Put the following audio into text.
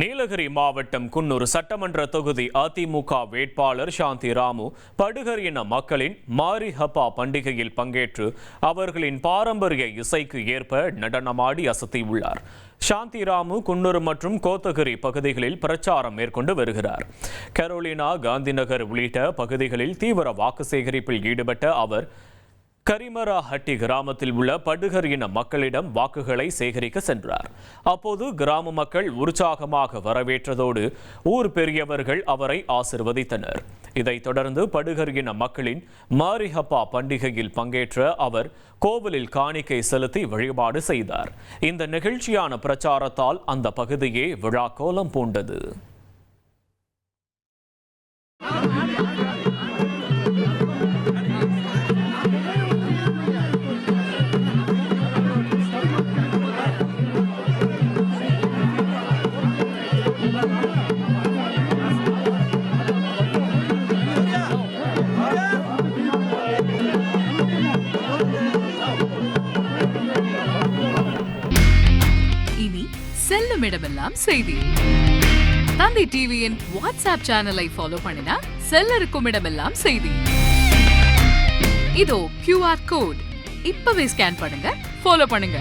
நீலகிரி மாவட்டம் குன்னூர் சட்டமன்ற தொகுதி அதிமுக வேட்பாளர் சாந்தி ராமு படுகர் இன மக்களின் மாரி ஹப்பா பண்டிகையில் பங்கேற்று அவர்களின் பாரம்பரிய இசைக்கு ஏற்ப நடனமாடி அசத்தியுள்ளார். சாந்தி ராமு குன்னூர் மற்றும் கோத்தகிரி பகுதிகளில் பிரச்சாரம் மேற்கொண்டு வருகிறார். கரோலினா, காந்திநகர் உள்ளிட்ட பகுதிகளில் தீவிர வாக்கு சேகரிப்பில் ஈடுபட்ட அவர் கரிமராஹட்டி கிராமத்தில் உள்ள படுகர் இன மக்களிடம் வாக்குகளை சேகரிக்க சென்றார். அப்போது கிராம மக்கள் உற்சாகமாக வரவேற்றதோடு ஊர் பெரியவர்கள் அவரை ஆசிர்வதித்தனர். இதைத் தொடர்ந்து படுகர் இன மக்களின் மாரிஹப்பா பண்டிகையில் பங்கேற்ற அவர் கோவிலில் காணிக்கை செலுத்தி வழிபாடு செய்தார். இந்த நிகழ்ச்சியான பிரச்சாரத்தால் அந்த பகுதியே விழா கோலம் பூண்டது. இனி செல்லும் இடமெல்லாம் செய்தி. தந்தி டிவியின் வாட்ஸ்அப் சேனலை ஃபாலோ பண்ணினா செல்ல இருக்கும் இடமெல்லாம் செய்தி. இதோ QR கோட் இப்பவே ஸ்கேன் பண்ணுங்க, ஃபாலோ பண்ணுங்க.